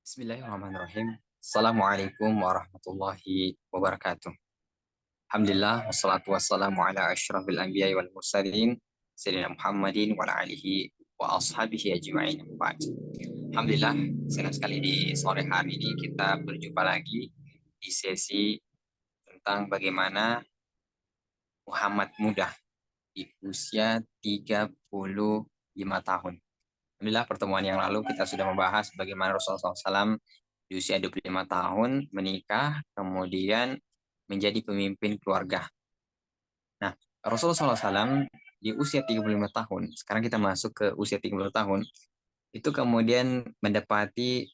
Bismillahirrahmanirrahim. Assalamualaikum warahmatullahi wabarakatuh. Alhamdulillah, wassalatu wassalamu ala ashrafil anbiya wal mursalin, Sayyidina Muhammadin wa ala alihi wa ashabihi ajma'in. Ba'd. Alhamdulillah, senang sekali di sore hari ini kita berjumpa lagi di sesi tentang bagaimana Muhammad muda di usia 35 tahun. Alhamdulillah, pertemuan yang lalu kita sudah membahas bagaimana Rasulullah SAW di usia 25 tahun menikah, kemudian menjadi pemimpin keluarga. Nah, Rasulullah SAW di usia 35 tahun, sekarang kita masuk ke usia 30 tahun, itu kemudian mendapati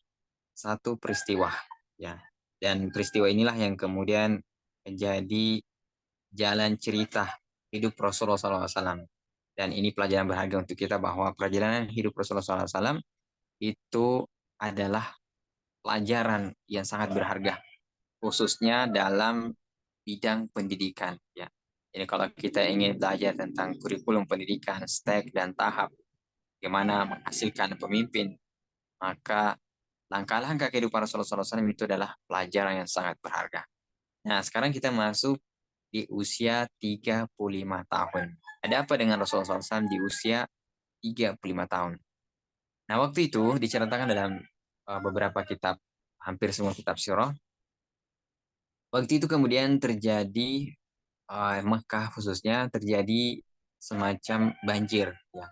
satu peristiwa, ya. Dan peristiwa inilah yang kemudian menjadi jalan cerita hidup Rasulullah SAW. Dan ini pelajaran berharga untuk kita bahwa perjalanan hidup Rasulullah SAW itu adalah pelajaran yang sangat berharga, khususnya dalam bidang pendidikan. Ya. Jadi kalau kita ingin belajar tentang kurikulum pendidikan, step dan tahap, bagaimana menghasilkan pemimpin, maka langkah-langkah kehidupan Rasulullah SAW itu adalah pelajaran yang sangat berharga. Nah, sekarang kita masuk di usia 35 tahun. Ada apa dengan Rasulullah SAW di usia 35 tahun? Nah, waktu itu diceritakan dalam beberapa kitab, hampir semua kitab sirah. Waktu itu kemudian terjadi Mekah khususnya terjadi semacam banjir, ya.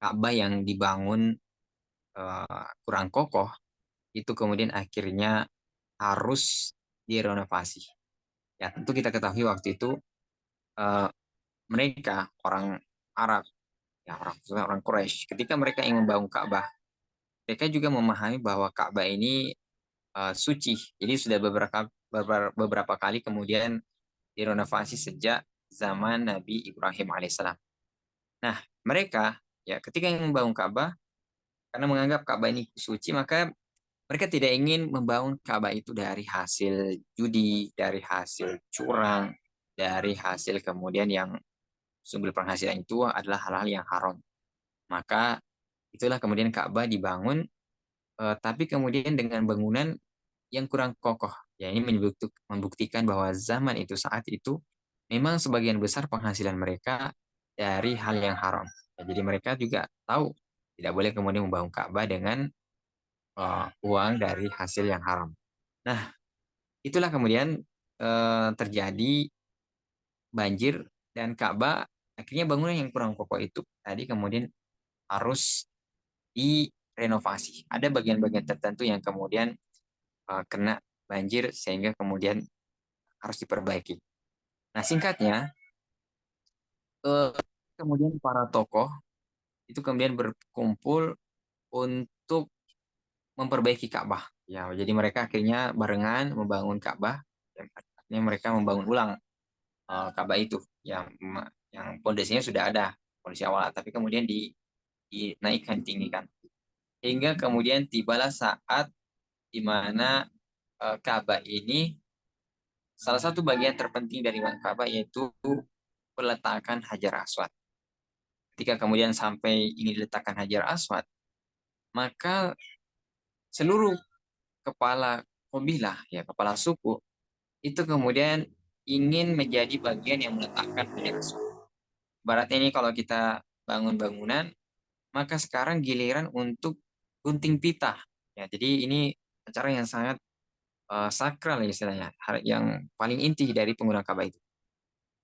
Ka'bah yang dibangun kurang kokoh itu kemudian akhirnya harus direnovasi. Ya, tentu kita ketahui waktu itu eh, mereka orang Arab, ya khususnya orang Quraisy, ketika mereka ingin membangun Ka'bah, mereka juga memahami bahwa Ka'bah ini suci. Jadi sudah beberapa kali kemudian direnovasi sejak zaman Nabi Ibrahim alaihissalam. Nah, mereka ya ketika ingin membangun Ka'bah karena menganggap Ka'bah ini suci, maka mereka tidak ingin membangun Ka'bah itu dari hasil judi, dari hasil curang, dari hasil kemudian yang sumber penghasilan itu adalah hal-hal yang haram. Maka itulah kemudian Ka'bah dibangun, tapi kemudian dengan bangunan yang kurang kokoh. Ya, ini membuktikan bahwa zaman itu saat itu memang sebagian besar penghasilan mereka dari hal yang haram. Ya, jadi mereka juga tahu tidak boleh kemudian membangun Ka'bah dengan uang dari hasil yang haram. Nah, itulah kemudian terjadi banjir dan Ka'bah akhirnya bangunan yang kurang kokoh itu tadi kemudian harus direnovasi. Ada bagian-bagian tertentu yang kemudian kena banjir sehingga kemudian harus diperbaiki. Nah, singkatnya, eh, kemudian para tokoh itu kemudian berkumpul untuk memperbaiki Ka'bah. Ya, jadi mereka akhirnya barengan membangun Ka'bah. Dan akhirnya mereka membangun ulang Ka'bah itu yang pondasinya sudah ada pondasi awal, tapi kemudian dinaikkan, tinggikan. Hingga kemudian tibalah saat di mana Ka'bah ini salah satu bagian terpenting dari Ka'bah yaitu peletakan Hajar Aswad. Ketika kemudian sampai ini diletakkan Hajar Aswad, maka seluruh kepala kabilah, ya kepala suku, itu kemudian ingin menjadi bagian yang meletakkan Hajar Aswad. Barat ini kalau kita bangun bangunan, maka sekarang giliran untuk gunting pita. Ya, jadi ini acara yang sangat sakral istilahnya, yang paling inti dari penggunaan Ka'bah itu.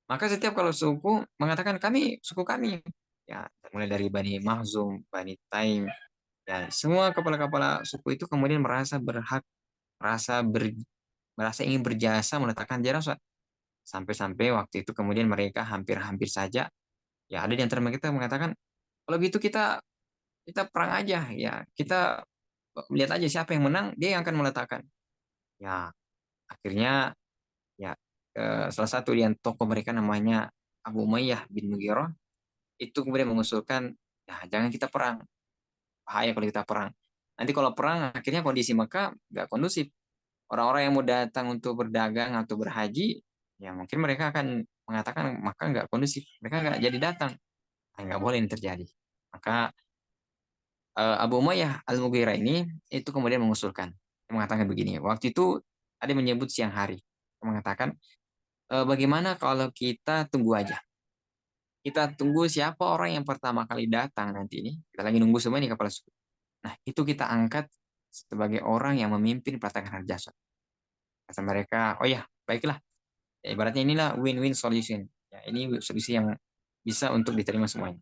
Maka setiap kalau suku mengatakan kami, suku kami, ya mulai dari Bani Mahzum, Bani Taim, ya semua kepala-kepala suku itu kemudian merasa berhak, merasa ber, merasa ingin berjasa meletakkan Jaraswat. Sampai-sampai waktu itu kemudian mereka hampir-hampir saja, ya ada di antara mereka mengatakan, kalau gitu kita kita perang aja, ya kita lihat aja siapa yang menang, dia yang akan meletakkan. Ya akhirnya ya salah satu yang tokoh mereka namanya Abu Umayyah bin Mughirah itu kemudian mengusulkan, ya jangan kita perang, bahaya kalau kita perang. Nanti kalau perang akhirnya kondisi Mekah nggak kondusif. Orang-orang yang mau datang untuk berdagang atau berhaji, ya mungkin mereka akan mengatakan maka nggak kondusif, mereka nggak jadi datang. Nah, nggak boleh ini terjadi. Maka Abu Umayyah Al-Mughirah ini itu kemudian mengusulkan. Dia mengatakan begini, waktu itu ada yang menyebut siang hari. Dia mengatakan, bagaimana kalau kita tunggu aja. Kita tunggu siapa orang yang pertama kali datang nanti ini. Kita lagi nunggu semua ini kepala suku. Nah, itu kita angkat sebagai orang yang memimpin pelatakan hari jasad. Kata mereka, oh ya, baiklah. Ya, ibaratnya inilah win-win solution. Ya, ini solusi yang bisa untuk diterima semuanya.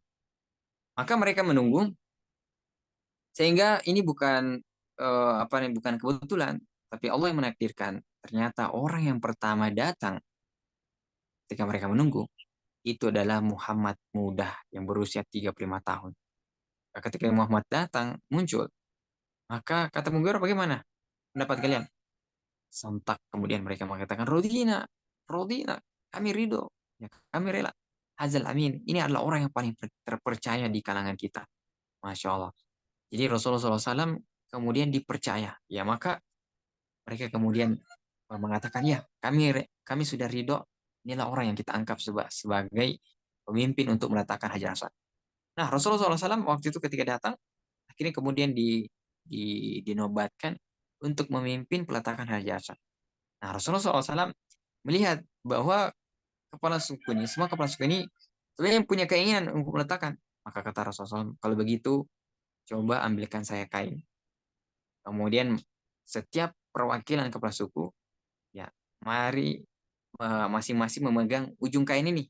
Maka mereka menunggu sehingga ini bukan apa nih, bukan kebetulan, tapi Allah yang menakdirkan. Ternyata orang yang pertama datang ketika mereka menunggu itu adalah Muhammad muda yang berusia 35 tahun. Ketika Muhammad datang muncul, maka kata Mughirah, bagaimana pendapat kalian? Sontak kemudian mereka mengatakan, Rodina, Rodina, kami ridho, ya, kami rela. Hazal Amin, ini adalah orang yang paling terpercaya di kalangan kita. Masya Allah. Jadi Rasulullah SAW kemudian dipercaya. Ya maka mereka kemudian mengatakan, ya kami sudah ridho. Inilah orang yang kita anggap sebagai pemimpin untuk meletakkan Hajar Aswad. Nah Rasulullah SAW waktu itu ketika datang, akhirnya kemudian dinobatkan untuk memimpin peletakan Hajar Aswad. Nah Rasulullah SAW melihat bahwa semua kepala suku ini sebenarnya punya keinginan untuk meletakkan. Maka kata Rasulullah SAW, kalau begitu coba ambilkan saya kain. Kemudian setiap perwakilan kepala suku, ya, mari masing-masing memegang ujung kain ini.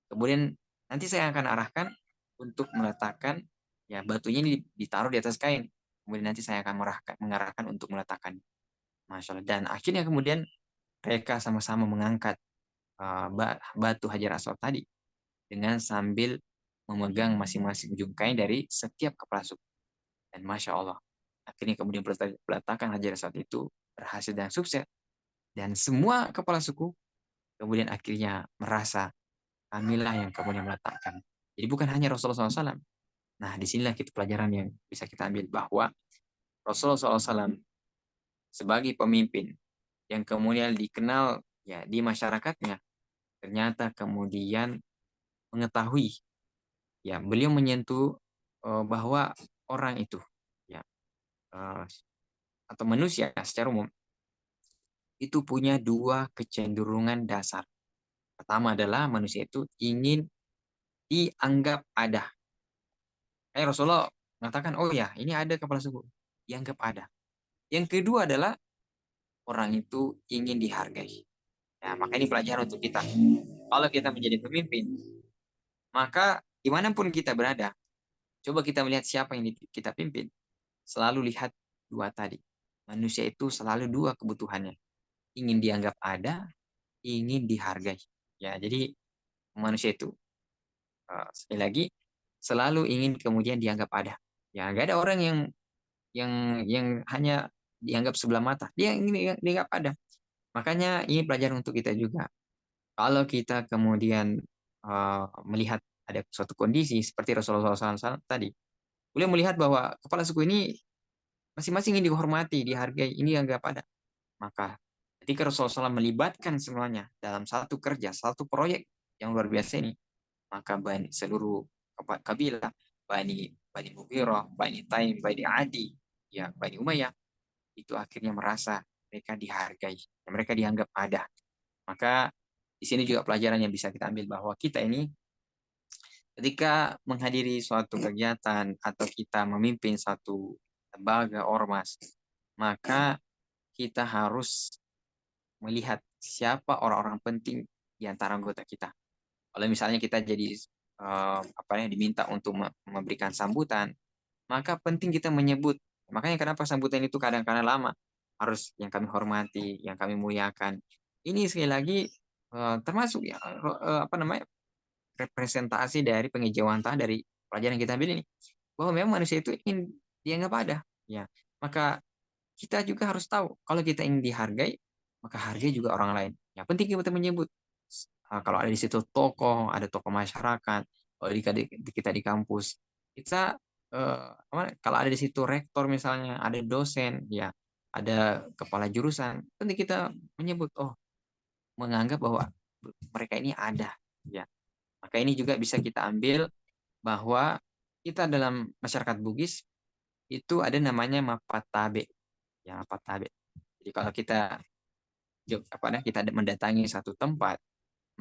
Kemudian nanti saya akan arahkan untuk meletakkan, ya, batunya ini ditaruh di atas kain. Kemudian nanti saya akan mengarahkan untuk meletakkan. Masya Allah. Dan akhirnya kemudian mereka sama-sama mengangkat batu Hajar Aswad tadi dengan sambil memegang masing-masing ujung kain dari setiap kepala suku. Dan Masya Allah, akhirnya kemudian peletakan Hajar Aswad itu berhasil dan sukses. Dan semua kepala suku kemudian akhirnya merasa kamilah yang kemudian meletakkan. Jadi bukan hanya Rasulullah SAW. Nah, disinilah kita pelajaran yang bisa kita ambil bahwa Rasulullah SAW sebagai pemimpin yang kemudian dikenal, ya, di masyarakatnya, ternyata kemudian mengetahui, ya, beliau menyentuh bahwa orang itu, ya, eh, atau manusia secara umum itu punya dua kecenderungan dasar. Pertama adalah manusia itu ingin dianggap ada. Rasulullah mengatakan, oh ya, ini ada kepala suku, dianggap ada. Yang kedua adalah orang itu ingin dihargai. Ya, maka ini pelajaran untuk kita. Kalau kita menjadi pemimpin, maka dimanapun kita berada, coba kita melihat siapa yang kita pimpin. Selalu lihat dua tadi. Manusia itu selalu dua kebutuhannya. Ingin dianggap ada, ingin dihargai. Ya, jadi manusia itu sekali lagi selalu ingin kemudian dianggap ada. Ya, nggak ada orang yang yang hanya dianggap sebelah mata. Dia ingin dianggap ada. Makanya ini pelajaran untuk kita juga. Kalau kita kemudian melihat ada suatu kondisi seperti Rasulullah SAW tadi, beliau melihat bahwa kepala suku ini masing-masing ingin dihormati, dihargai, ini dianggap ada. Maka ketika Rasulullah SAW melibatkan semuanya dalam satu kerja, satu proyek yang luar biasa ini, maka seluruh kabilah, Bani Bani Mughirah, Bani Taim, Bani Adi, ya, Bani Umayyah, itu akhirnya merasa mereka dihargai, mereka dianggap ada. Maka di sini juga pelajaran yang bisa kita ambil bahwa kita ini ketika menghadiri suatu kegiatan atau kita memimpin satu lembaga ormas, maka kita harus melihat siapa orang-orang penting di antara anggota kita. Kalau misalnya kita jadi apa ya, diminta untuk memberikan sambutan, maka penting kita menyebut. Makanya kenapa sambutan itu kadang-kadang lama, harus yang kami hormati, yang kami muliakan. Ini sekali lagi termasuk, ya, apa namanya, representasi dari pengejauhan dari pelajaran yang kita ambil ini, bahwa memang manusia itu ingin dianggap ada. Ya, maka kita juga harus tahu kalau kita ingin dihargai, maka hargai juga orang lain. Ya, penting kita menyebut. Kalau ada di situ tokoh, ada tokoh masyarakat, kalau kita di kampus, kita kalau ada di situ rektor misalnya, ada dosen, ya, ada kepala jurusan, penting kita menyebut, oh, menganggap bahwa mereka ini ada, ya. Maka ini juga bisa kita ambil bahwa kita dalam masyarakat Bugis itu ada namanya Mapatabe. ya mapatabe. Jadi kalau kita kita mendatangi satu tempat,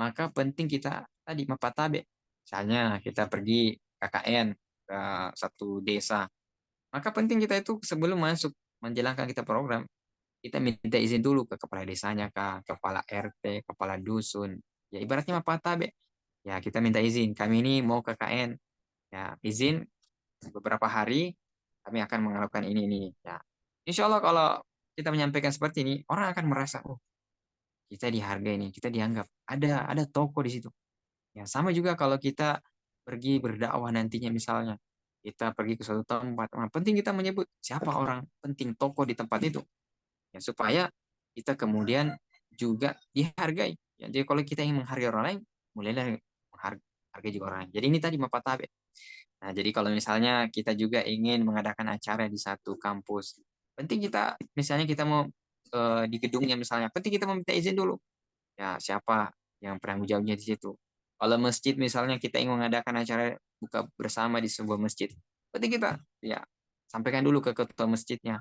maka penting kita tadi mapatabe. Misalnya kita pergi KKN ke satu desa, maka penting kita itu sebelum masuk menjalankan kita program, kita minta izin dulu ke kepala desanya, ke kepala RT, kepala dusun. Ya ibaratnya mapatabe. Ya kita minta izin, kami ini mau KKN. Ya izin beberapa hari kami akan melakukan ini. Ya, insya Allah kalau kita menyampaikan seperti ini, orang akan merasa, oh kita dihargai nih, kita dianggap. Ada toko di situ. Ya, sama juga kalau kita pergi berdakwah nantinya misalnya. Kita pergi ke suatu tempat. Nah, penting kita menyebut siapa orang penting toko di tempat itu. Ya, supaya kita kemudian juga dihargai. Ya, jadi kalau kita ingin menghargai orang lain, mulailah menghargai juga orang lain. Jadi ini tadi mapatabe. Nah, jadi kalau misalnya kita juga ingin mengadakan acara di satu kampus, penting kita, misalnya kita mau di gedungnya misalnya, penting kita meminta izin dulu. Ya, siapa yang penanggung jawabnya di situ. Kalau masjid misalnya kita ingin mengadakan acara buka bersama di sebuah masjid, penting kita ya sampaikan dulu ke ketua masjidnya.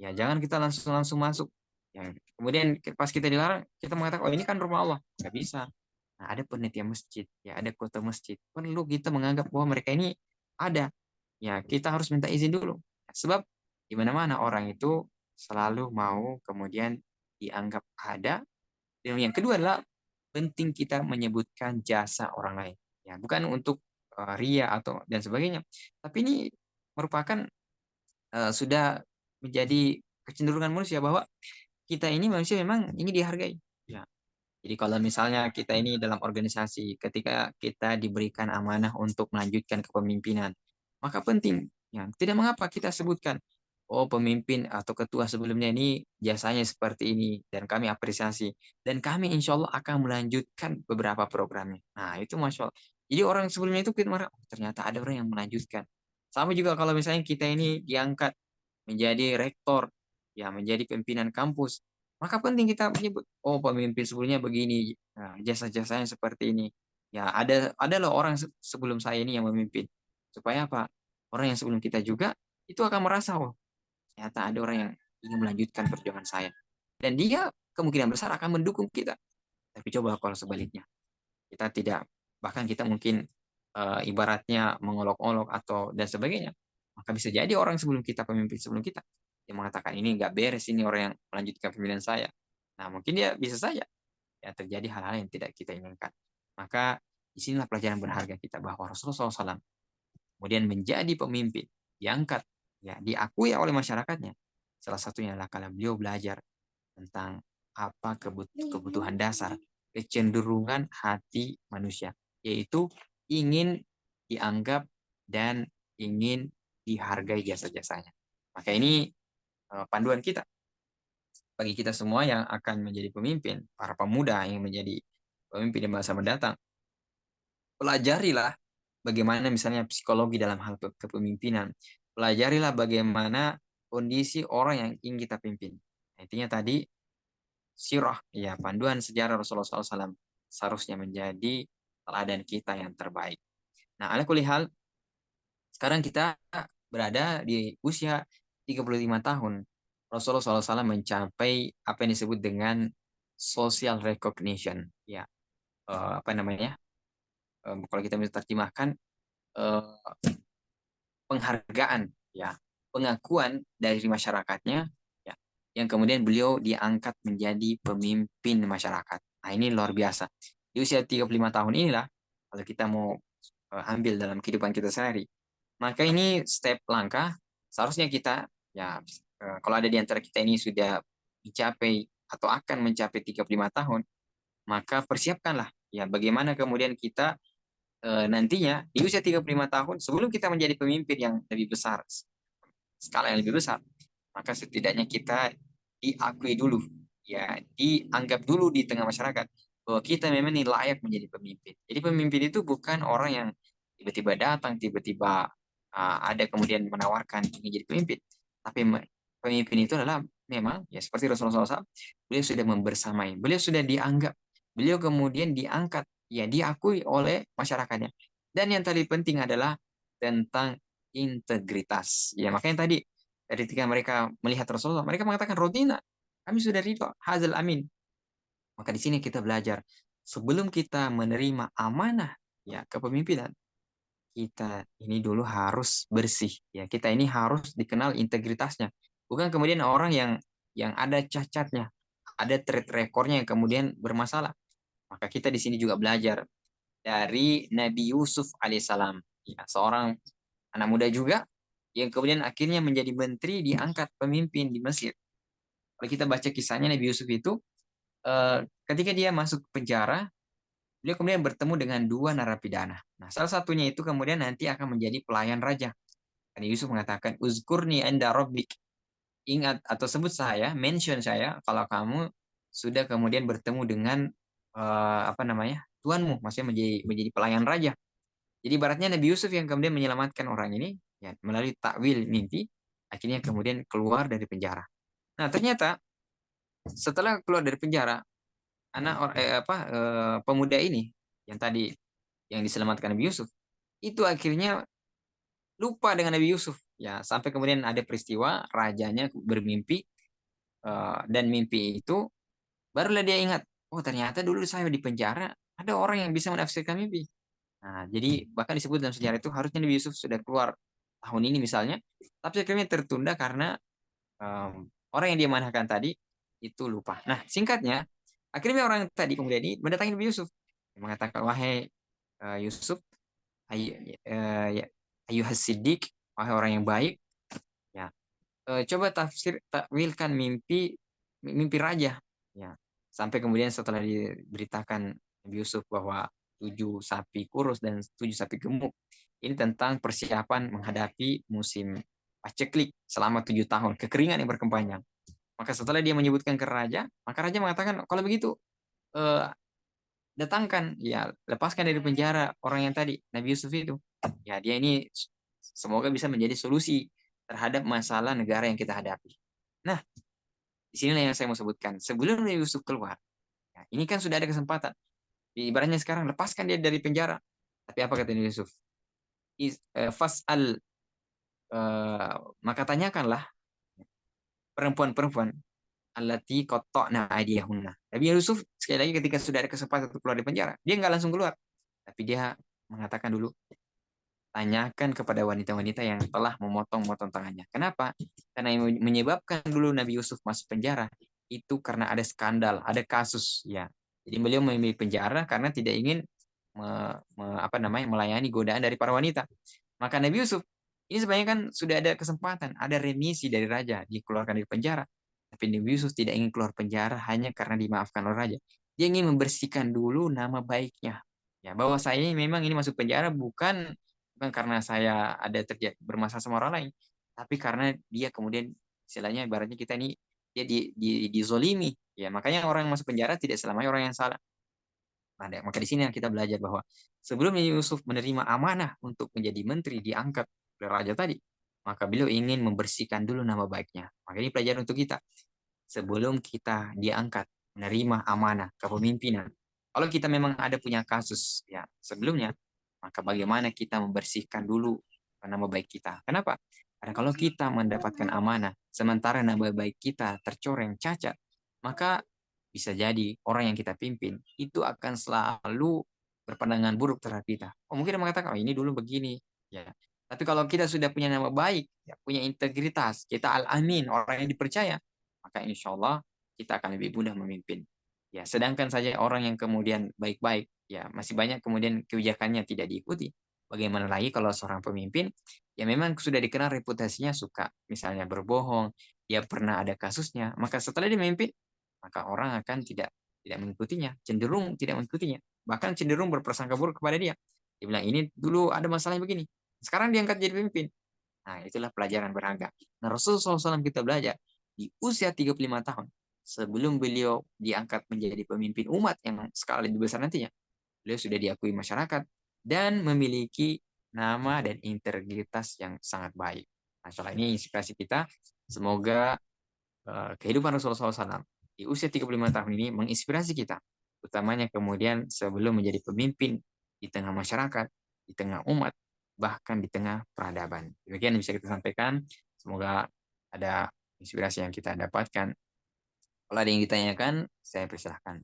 Ya, jangan kita langsung langsung masuk. Ya, kemudian pas kita dilarang, kita mengatakan, oh ini kan rumah Allah. Nggak bisa. Nah, ada panitia masjid, ya ada kota masjid. Perlu kita menganggap bahwa mereka ini ada. Ya, kita harus minta izin dulu. Sebab di mana-mana orang itu selalu mau kemudian dianggap ada. Dan yang kedua adalah penting kita menyebutkan jasa orang lain. Ya, bukan untuk ria atau dan sebagainya. Tapi ini merupakan sudah menjadi kecenderungan manusia bahwa kita ini manusia memang ini dihargai. Ya, jadi kalau misalnya kita ini dalam organisasi, ketika kita diberikan amanah untuk melanjutkan kepemimpinan, maka penting, ya, tidak mengapa kita sebutkan, oh pemimpin atau ketua sebelumnya ini jasanya seperti ini, dan kami apresiasi, dan kami insya Allah akan melanjutkan beberapa programnya. Nah itu Masya Allah. Jadi orang sebelumnya itu kita marah, oh, ternyata ada orang yang melanjutkan. Sama juga kalau misalnya kita ini diangkat menjadi rektor, ya menjadi pimpinan kampus, maka penting kita menyebut, oh pemimpin sebelumnya begini, nah, jasa-jasanya seperti ini. Ya ada loh orang sebelum saya ini yang memimpin. Supaya apa? Orang yang sebelum kita juga itu akan merasa, oh ternyata ada orang yang ingin melanjutkan perjuangan saya. Dan dia kemungkinan besar akan mendukung kita. Tapi coba kalau sebaliknya, kita tidak, bahkan kita mungkin ibaratnya mengolok-olok atau dan sebagainya, maka bisa jadi orang sebelum kita, pemimpin sebelum kita, yang mengatakan ini nggak beres, ini orang yang melanjutkan pemilihan saya. Nah mungkin dia bisa saja ya terjadi hal-hal yang tidak kita inginkan. Maka disinilah pelajaran berharga kita bahwa Rasulullah SAW kemudian menjadi pemimpin, diangkat, ya diakui oleh masyarakatnya. Salah satunya adalah kalau beliau belajar tentang apa kebutuhan dasar, kecenderungan hati manusia, yaitu ingin dianggap dan ingin dihargai jasa-jasanya. Maka ini panduan kita bagi kita semua yang akan menjadi pemimpin, para pemuda yang menjadi pemimpin di masa mendatang. Pelajarilah bagaimana misalnya psikologi dalam hal kepemimpinan. Pelajarilah bagaimana kondisi orang yang ingin kita pimpin. Intinya tadi sirah, ya panduan sejarah Rasulullah SAW seharusnya menjadi teladan kita yang terbaik. Nah, ala kulli hal, sekarang kita berada di usia 35 tahun. Rasulullah SAW mencapai apa yang disebut dengan social recognition. Ya, apa namanya? Kalau kita bisa terjemahkan, eh, penghargaan, ya, pengakuan dari masyarakatnya, ya, yang kemudian beliau diangkat menjadi pemimpin masyarakat. Nah, ini luar biasa. Di usia 35 tahun inilah, kalau kita mau ambil dalam kehidupan kita sehari, maka ini step langkah seharusnya kita, ya, kalau ada di antara kita ini sudah mencapai atau akan mencapai 35 tahun, maka persiapkanlah ya bagaimana kemudian kita nantinya di usia 35 tahun sebelum kita menjadi pemimpin yang lebih besar, skala yang lebih besar, maka setidaknya kita diakui dulu, ya dianggap dulu di tengah masyarakat bahwa kita memang ini layak menjadi pemimpin. Jadi pemimpin itu bukan orang yang tiba-tiba datang, tiba-tiba ada kemudian menawarkan ingin jadi pemimpin, tapi pemimpin itu adalah memang ya seperti Rasulullah SAW, beliau sudah membersamai, beliau sudah dianggap, beliau kemudian diangkat, ya diakui oleh masyarakatnya. Dan yang tadi penting adalah tentang integritas. Ya makanya tadi ketika mereka melihat Rasulullah, mereka mengatakan rodina, kami sudah ridho, hazal amin. Maka di sini kita belajar, sebelum kita menerima amanah ya kepemimpinan, kita ini dulu harus bersih ya. Kita ini harus dikenal integritasnya. Bukan kemudian orang yang ada cacatnya, ada track recordnya yang kemudian bermasalah. Maka kita di sini juga belajar dari Nabi Yusuf alaihissalam, ya, seorang anak muda juga yang kemudian akhirnya menjadi menteri, diangkat pemimpin di Mesir. Kalau kita baca kisahnya Nabi Yusuf itu, ketika dia masuk penjara, beliau kemudian bertemu dengan dua narapidana. Nah, salah satunya itu kemudian nanti akan menjadi pelayan raja. Nabi Yusuf mengatakan, Uzkurni anda rabbik. Ingat atau sebut saya, mention saya kalau kamu sudah kemudian bertemu dengan apa namanya tuanmu, maksudnya menjadi pelayan raja. Jadi ibaratnya Nabi Yusuf yang kemudian menyelamatkan orang ini ya, melalui takwil mimpi, akhirnya kemudian keluar dari penjara. Nah ternyata setelah keluar dari penjara, pemuda ini yang tadi yang diselamatkan Nabi Yusuf itu akhirnya lupa dengan Nabi Yusuf ya, sampai kemudian ada peristiwa rajanya bermimpi, dan mimpi itu barulah dia ingat, oh ternyata dulu saya di penjara ada orang yang bisa menafsirkan mimpi. Nah, jadi bahkan disebut dalam sejarah itu harusnya Nabi Yusuf sudah keluar tahun ini misalnya, tapi akhirnya tertunda karena orang yang dia manahkan tadi itu lupa. Nah, singkatnya, akhirnya orang tadi kemudian ini mendatangi Nabi Yusuf. Dia mengatakan, wahai Yusuf, ayu, ya, ayuhas siddiq, wahai orang yang baik, ya, coba takwilkan mimpi mimpi raja. Ya, sampai kemudian setelah diberitakan Nabi Yusuf bahwa 7 sapi kurus dan 7 sapi gemuk ini tentang persiapan menghadapi musim paceklik selama 7 tahun, kekeringan yang berkepanjang. Maka setelah dia menyebutkan ke raja, maka raja mengatakan, kalau begitu eh, datangkan, ya lepaskan dari penjara orang yang tadi, Nabi Yusuf itu. Ya dia ini semoga bisa menjadi solusi terhadap masalah negara yang kita hadapi. Nah, di sinilah yang saya mau sebutkan. Sebelum Nabi Yusuf keluar, ya, ini kan sudah ada kesempatan. Ibaratnya sekarang lepaskan dia dari penjara. Tapi apa kata Nabi Yusuf? Fas'al, maka tanyakanlah perempuan-perempuan allati qatta'na aydiyahunna. Nabi Yusuf sekali lagi ketika sudah ada kesempatan untuk keluar dari penjara, dia nggak langsung keluar, tapi dia mengatakan dulu, tanyakan kepada wanita-wanita yang telah memotong-motong tangannya. Kenapa? Karena yang menyebabkan dulu Nabi Yusuf masuk penjara itu karena ada skandal, ada kasus ya. Jadi beliau memilih penjara karena tidak ingin melayani godaan dari para wanita. Maka Nabi Yusuf ini sebenarnya kan sudah ada kesempatan, ada remisi dari raja, dikeluarkan dari penjara. Tapi Nabi Yusuf tidak ingin keluar penjara hanya karena dimaafkan oleh raja. Dia ingin membersihkan dulu nama baiknya. Ya, bahwa saya memang ini masuk penjara bukan karena saya ada terjadi bermasalah sama orang lain, tapi karena dia kemudian istilahnya ibaratnya kita ini dia dizolimi. Ya, makanya orang yang masuk penjara tidak selamanya orang yang salah. Maka di sini yang kita belajar bahwa sebelum Yusuf menerima amanah untuk menjadi menteri diangkat oleh raja tadi, maka beliau ingin membersihkan dulu nama baiknya. Maka ini pelajaran untuk kita. Sebelum kita diangkat menerima amanah kepemimpinan, kalau kita memang ada punya kasus ya sebelumnya, maka bagaimana kita membersihkan dulu nama baik kita. Kenapa? Karena kalau kita mendapatkan amanah, sementara nama baik kita tercoreng cacat, maka bisa jadi orang yang kita pimpin itu akan selalu berpandangan buruk terhadap kita. Oh, mungkin dia mengatakan, oh ini dulu begini. Ya. Tapi kalau kita sudah punya nama baik, ya, punya integritas, kita al-amin, orang yang dipercaya, maka insya Allah kita akan lebih mudah memimpin. Ya, sedangkan saja orang yang kemudian baik-baik, ya masih banyak kemudian kebijakannya tidak diikuti. Bagaimana lagi kalau seorang pemimpin, ya memang sudah dikenal reputasinya suka, misalnya berbohong, dia pernah ada kasusnya, maka setelah dia memimpin, maka orang akan tidak mengikutinya, cenderung tidak mengikutinya, bahkan cenderung berprasangka buruk kepada dia. Dia bilang ini dulu ada masalah begini, sekarang diangkat jadi pemimpin. Nah, itulah pelajaran berharga. Nah, Rasulullah SAW kita belajar di usia 35 tahun sebelum beliau diangkat menjadi pemimpin umat yang skala lebih besar nantinya. Beliau sudah diakui masyarakat dan memiliki nama dan integritas yang sangat baik. Masalah ini inspirasi kita. Semoga kehidupan Rasulullah SAW di usia 35 tahun ini menginspirasi kita, utamanya kemudian sebelum menjadi pemimpin di tengah masyarakat, di tengah umat, bahkan di tengah peradaban. Demikian yang bisa kita sampaikan. Semoga ada inspirasi yang kita dapatkan. Kalau ada yang ditanyakan, saya persilahkan.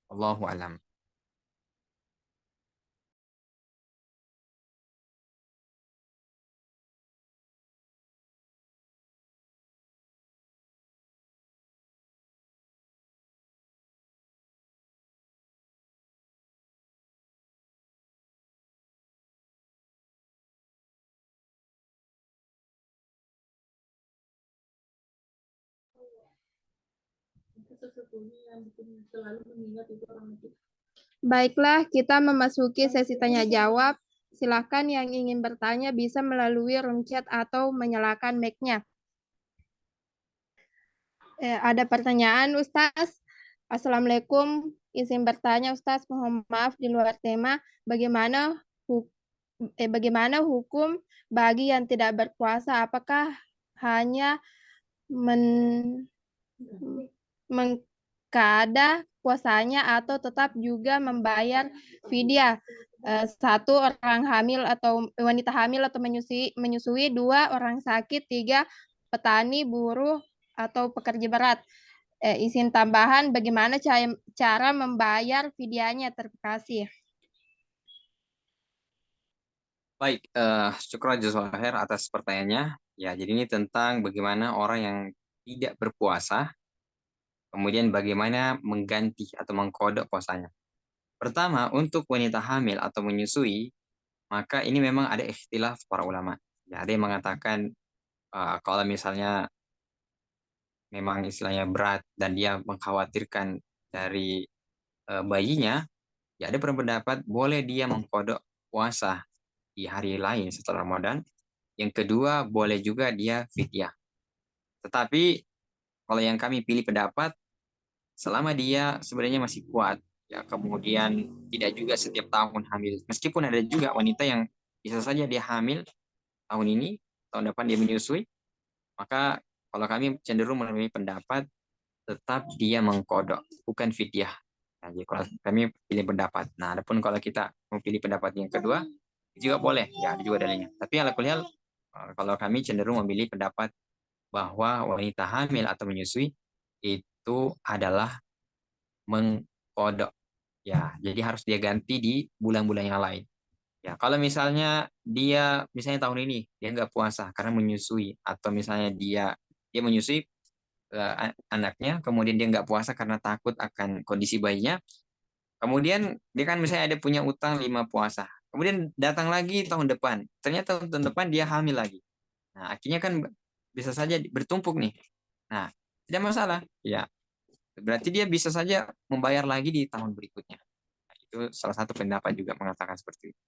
Allahu alam. Baiklah, kita memasuki sesi tanya jawab. Silakan yang ingin bertanya bisa melalui room chat atau menyalakan mic-nya. Ada pertanyaan, Ustaz. Assalamualaikum. Izin bertanya, Ustaz. Mohon maaf di luar tema. Bagaimana hukum bagi yang tidak berpuasa? Apakah hanya mengkada puasanya atau tetap juga membayar fidyah? Satu, orang hamil atau wanita hamil atau menyusui. Dua, orang sakit. Tiga, petani, buruh, atau pekerja berat. Izin tambahan, bagaimana cara membayar fidyahnya? Terima kasih. Baik, syukur jazakallahu khair atas pertanyaannya. Ya, jadi ini tentang bagaimana orang yang tidak berpuasa, kemudian bagaimana mengganti atau mengkodok puasanya. Pertama, untuk wanita hamil atau menyusui, maka ini memang ada ikhtilaf para ulama. Ya, ada yang mengatakan kalau misalnya memang istilahnya berat dan dia mengkhawatirkan dari bayinya, ya ada berpendapat boleh dia mengkodok puasa di hari lain setelah Ramadan. Yang kedua, boleh juga dia fidyah. Tetapi kalau yang kami pilih pendapat, selama dia sebenarnya masih kuat, ya kemudian tidak juga setiap tahun hamil. Meskipun ada juga wanita yang bisa saja dia hamil tahun ini, tahun depan dia menyusui, maka kalau kami cenderung memilih pendapat tetap dia mengkodok, bukan fidyah. Nah, jadi kalau kami pilih pendapat. Nah, adapun kalau kita memilih pendapat yang kedua, juga boleh, ya ada juga dalilnya. Tapi ala kulihal, kalau kami cenderung memilih pendapat bahwa wanita hamil atau menyusui itu adalah mengkodok. Ya, jadi harus dia ganti di bulan-bulan yang lain. Ya, kalau misalnya dia misalnya tahun ini dia nggak puasa karena menyusui atau misalnya dia menyusui anaknya, kemudian dia nggak puasa karena takut akan kondisi bayinya, kemudian dia kan misalnya ada punya utang 5 puasa, kemudian datang lagi tahun depan, ternyata tahun depan dia hamil lagi. Nah, akhirnya kan bisa saja bertumpuk nih. Nah, tidak masalah. Ya, berarti dia bisa saja membayar lagi di tahun berikutnya. Nah, itu salah satu pendapat juga mengatakan seperti itu.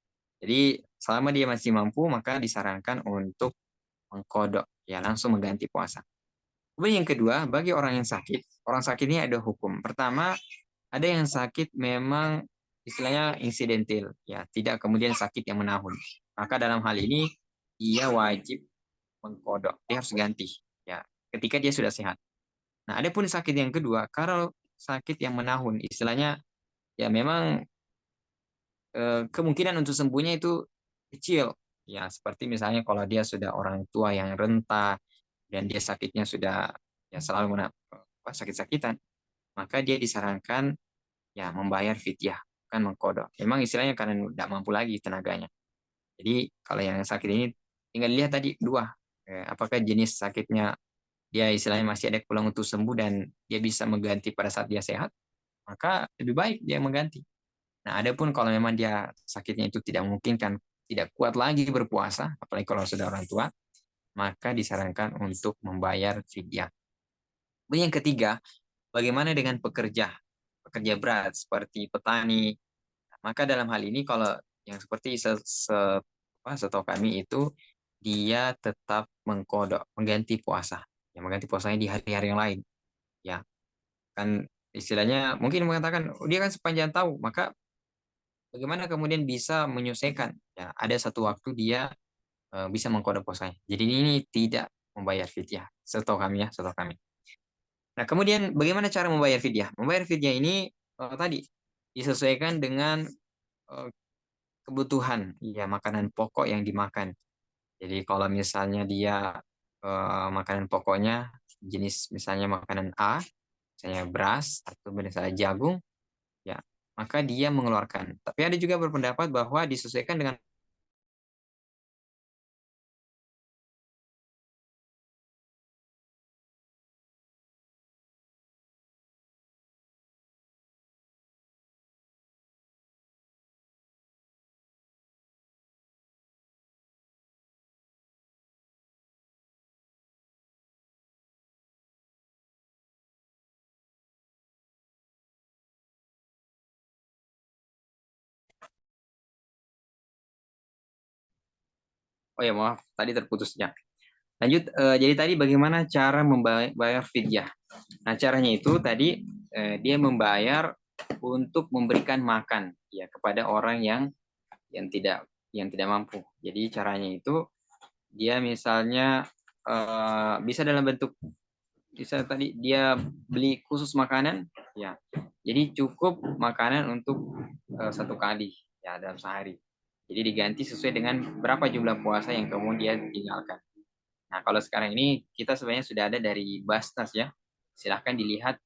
Jadi, selama dia masih mampu, maka disarankan untuk mengkodok, ya langsung mengganti puasa. Kemudian yang kedua, bagi orang sakit ini ada hukum. Pertama, ada yang sakit memang istilahnya insidentil, ya tidak kemudian sakit yang menahun. Maka dalam hal ini dia wajib mengkodok, dia harus ganti, ya ketika dia sudah sehat. Nah, ada pun sakit yang kedua, kalau sakit yang menahun, istilahnya ya memang kemungkinan untuk sembuhnya itu kecil. Ya, seperti misalnya kalau dia sudah orang tua yang renta dan dia sakitnya sudah ya selalu sakit-sakitan, maka dia disarankan ya membayar fidyah, bukan mengkodok. Memang istilahnya karena tidak mampu lagi tenaganya. Jadi kalau yang sakit ini tinggal lihat tadi dua, apakah jenis sakitnya dia istilahnya masih ada peluang untuk sembuh dan dia bisa mengganti pada saat dia sehat, maka lebih baik dia mengganti. Nah, adapun kalau memang dia sakitnya itu tidak memungkinkan, tidak kuat lagi berpuasa, apalagi kalau sudah orang tua, maka disarankan untuk membayar fidyah. Kemudian yang ketiga, bagaimana dengan pekerja berat seperti petani? Maka dalam hal ini kalau yang seperti setahu kami itu dia tetap mengkodok, mengganti puasa, yang mengganti puasanya di hari-hari yang lain. Ya, kan istilahnya mungkin mengatakan "Oh, dia kan sepanjang tahu, maka bagaimana kemudian bisa menyelesaikan? Ya, ada satu waktu dia bisa mengkodok puasanya. Jadi ini tidak membayar fidyah, setahu kami ya, setahu kami. Nah, kemudian bagaimana cara membayar fidyah? Membayar fidyah ini tadi disesuaikan dengan eh, kebutuhan, ya makanan pokok yang dimakan. Jadi kalau misalnya dia makanan pokoknya jenis misalnya makanan A, misalnya beras atau misalnya jagung, ya maka dia mengeluarkan. Tapi ada juga berpendapat bahwa disesuaikan dengan oh ya maaf tadi terputusnya. Lanjut, jadi tadi bagaimana cara membayar fidyah? Nah, caranya itu tadi dia membayar untuk memberikan makan ya kepada orang yang tidak mampu. Jadi caranya itu dia misalnya bisa dalam bentuk bisa tadi dia beli khusus makanan ya. Jadi cukup makanan untuk satu kali ya dalam sehari. Jadi diganti sesuai dengan berapa jumlah puasa yang kemudian tinggalkan. Nah, kalau sekarang ini kita sebenarnya sudah ada dari Basnas ya. Silahkan dilihat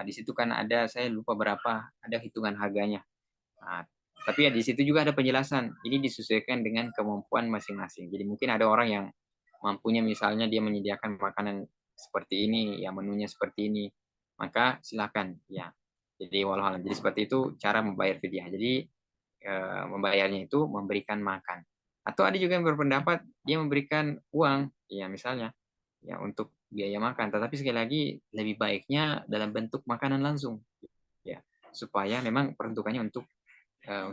di situ kan ada saya lupa berapa ada hitungan harganya. Nah, tapi ya di situ juga ada penjelasan. Ini disesuaikan dengan kemampuan masing-masing. Jadi mungkin ada orang yang mampunya misalnya dia menyediakan makanan seperti ini, ya menunya seperti ini, maka silakan ya. Jadi walau jadi seperti itu cara membayar fidyah. Jadi membayarnya itu memberikan makan. Atau ada juga yang berpendapat dia memberikan uang, ya misalnya ya untuk biaya makan. Tetapi sekali lagi lebih baiknya dalam bentuk makanan langsung, ya supaya memang peruntukannya untuk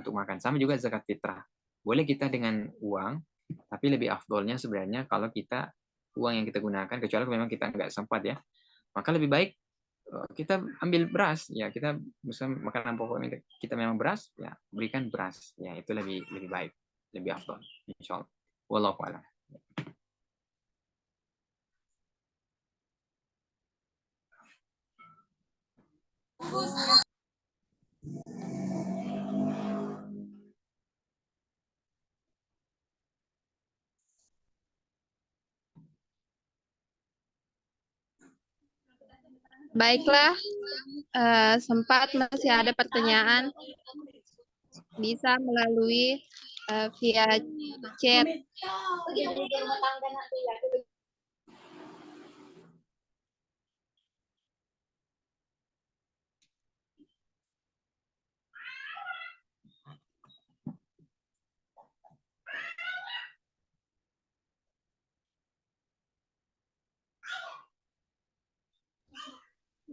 makan. Sama juga zakat fitrah. Boleh kita dengan uang, tapi lebih afdolnya sebenarnya kalau kita uang yang kita gunakan, kecuali memang kita nggak sempat ya, maka lebih baik kita ambil beras ya kita bisa makanan pokok kita memang beras ya berikan beras ya itu lebih lebih baik lebih afdol insyaallah wallahu a'lam. Baiklah, sempat masih ada pertanyaan bisa melalui via chat.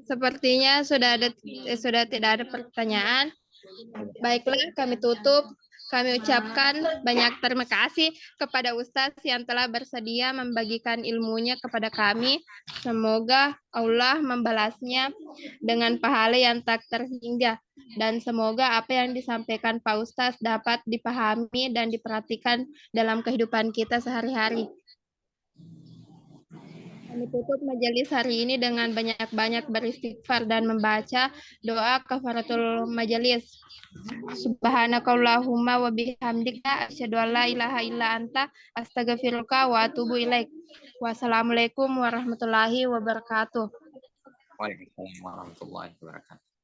Sepertinya sudah tidak ada pertanyaan. Baiklah, kami tutup. Kami ucapkan banyak terima kasih kepada Ustadz yang telah bersedia membagikan ilmunya kepada kami. Semoga Allah membalasnya dengan pahala yang tak terhingga. Dan semoga apa yang disampaikan Pak Ustadz dapat dipahami dan diperhatikan dalam kehidupan kita sehari-hari. Kami tutup majelis hari ini dengan banyak-banyak beristighfar dan membaca doa kafaratul majelis. Subhanakallahumma wa bihamdika asyhadu an la ilaha illa anta astaghfiruka wa atubu ilaik. Wassalamualaikum warahmatullahi wabarakatuh. Waalaikumsalam warahmatullahi wabarakatuh.